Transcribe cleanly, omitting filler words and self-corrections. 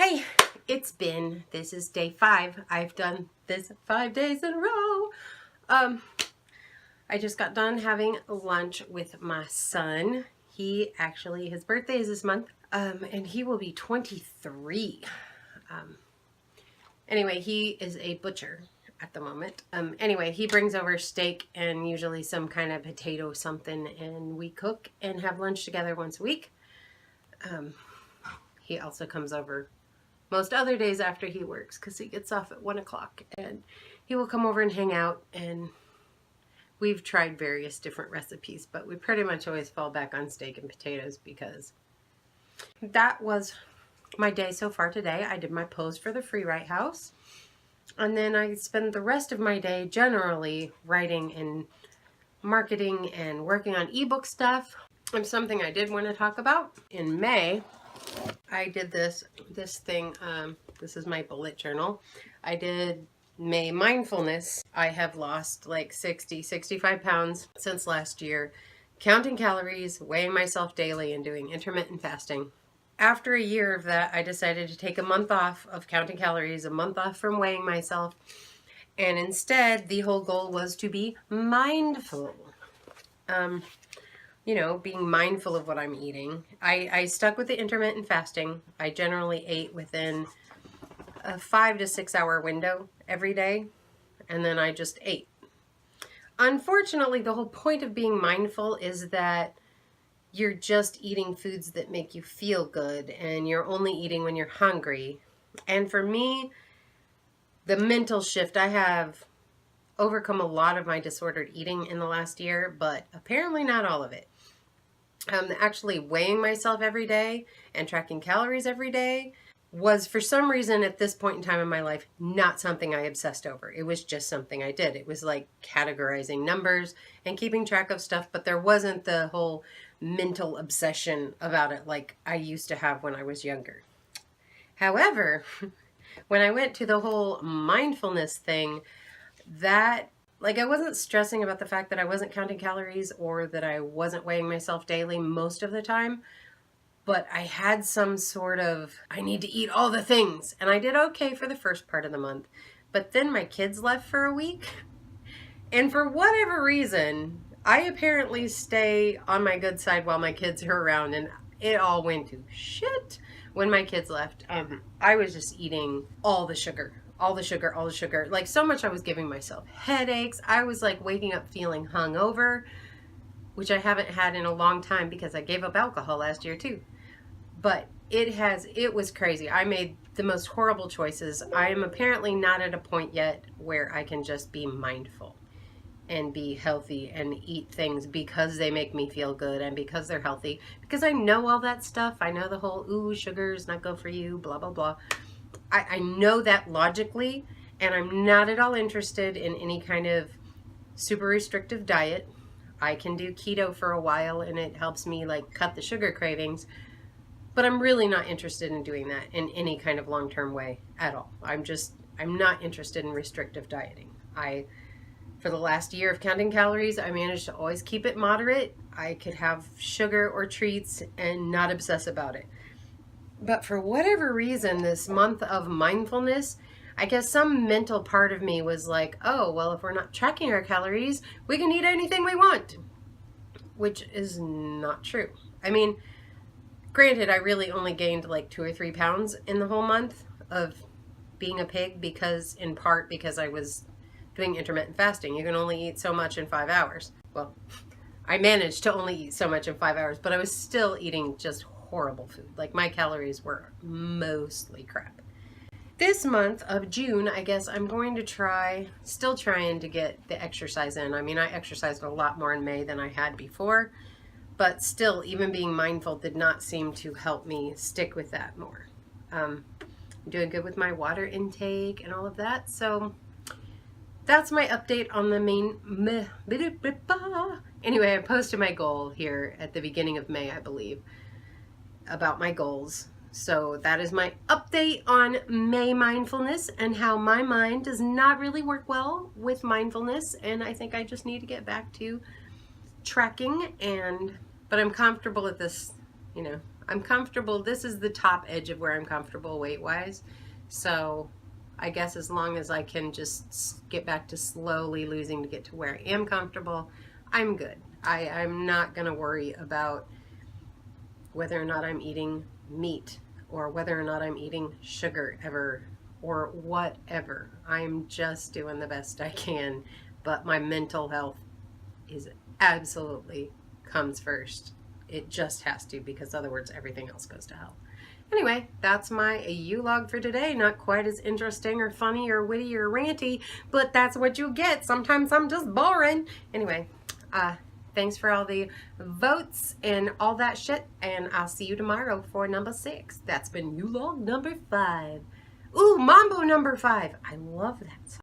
Hey, this is day 5. I've done this 5 days in a row. I just got done having lunch with my son. His birthday is this month, and he will be 23. Anyway, he is a butcher at the moment. Anyway, he brings over steak and usually some kind of potato something, and we cook and have lunch together once a week. He also comes over most other days after he works because he gets off at 1 o'clock, and he will come over and hang out, and we've tried various different recipes, but we pretty much always fall back on steak and potatoes because that was my day so far today. I did my pose for the Free Write House, and then I spend the rest of my day generally writing and marketing and working on ebook stuff. And something I did want to talk about, in May, I did this thing. This is my bullet journal. I did May Mindfulness. I have lost like 65 pounds since last year, counting calories, weighing myself daily, and doing intermittent fasting. After a year of that, I decided to take a month off of counting calories, a month off from weighing myself, and instead the whole goal was to be mindful. Being mindful of what I'm eating. I stuck with the intermittent fasting. I generally ate within a 5 to 6 hour window every day, and then I just ate. Unfortunately, the whole point of being mindful is that you're just eating foods that make you feel good, and you're only eating when you're hungry. And for me, the mental shift, I have overcome a lot of my disordered eating in the last year, but apparently not all of it. Actually weighing myself every day and tracking calories every day was, for some reason at this point in time in my life, not something I obsessed over. It was just something I did. It was like categorizing numbers and keeping track of stuff, but there wasn't the whole mental obsession about it like I used to have when I was younger. However, when I went to the whole mindfulness thing, I wasn't stressing about the fact that I wasn't counting calories or that I wasn't weighing myself daily most of the time, but I had some sort of, I need to eat all the things. And I did okay for the first part of the month, but then my kids left for a week. And for whatever reason, I apparently stay on my good side while my kids are around, and it all went to shit when my kids left. I was just eating all the sugar. Like, so much I was giving myself headaches. I was like waking up feeling hungover, which I haven't had in a long time because I gave up alcohol last year too. But it was crazy. I made the most horrible choices. I am apparently not at a point yet where I can just be mindful and be healthy and eat things because they make me feel good and because they're healthy. Because I know all that stuff. I know the whole, ooh, sugar's not good for you, blah, blah, blah. I know that logically, and I'm not at all interested in any kind of super restrictive diet. I can do keto for a while, and it helps me like cut the sugar cravings, but I'm really not interested in doing that in any kind of long-term way at all. I'm not interested in restrictive dieting. For the last year of counting calories, I managed to always keep it moderate. I could have sugar or treats and not obsess about it. But for whatever reason, this month of mindfulness, I guess some mental part of me was like, oh, well, if we're not tracking our calories, we can eat anything we want, which is not true. I mean, granted, I really only gained like 2 or 3 pounds in the whole month of being a pig in part because I was doing intermittent fasting. You can only eat so much in 5 hours. Well, I managed to only eat so much in 5 hours, but I was still eating just horrible food. Like, my calories were mostly crap. This month of June, I guess I'm going to still trying to get the exercise in. I mean, I exercised a lot more in May than I had before, but still, even being mindful did not seem to help me stick with that more. I'm doing good with my water intake and all of that, so that's my update on the main. Anyway, I posted my goal here at the beginning of May, I believe, about my goals. So that is my update on May mindfulness and how my mind does not really work well with mindfulness, and I think I just need to get back to tracking, but I'm comfortable at this, I'm comfortable. This is the top edge of where I'm comfortable weight-wise. So I guess as long as I can just get back to slowly losing to get to where I am comfortable, I'm good. I'm not going to worry about whether or not I'm eating meat or whether or not I'm eating sugar ever or whatever. I'm just doing the best I can, but my mental health is absolutely comes first. It just has to, because otherwise everything else goes to hell. Anyway, that's my ULOG for today. Not quite as interesting or funny or witty or ranty, but that's what you get. Sometimes I'm just boring. Anyway, thanks for all the votes and all that shit, and I'll see you tomorrow for number 6. That's been ULOG number 5. Ooh, Mambo number 5. I love that song.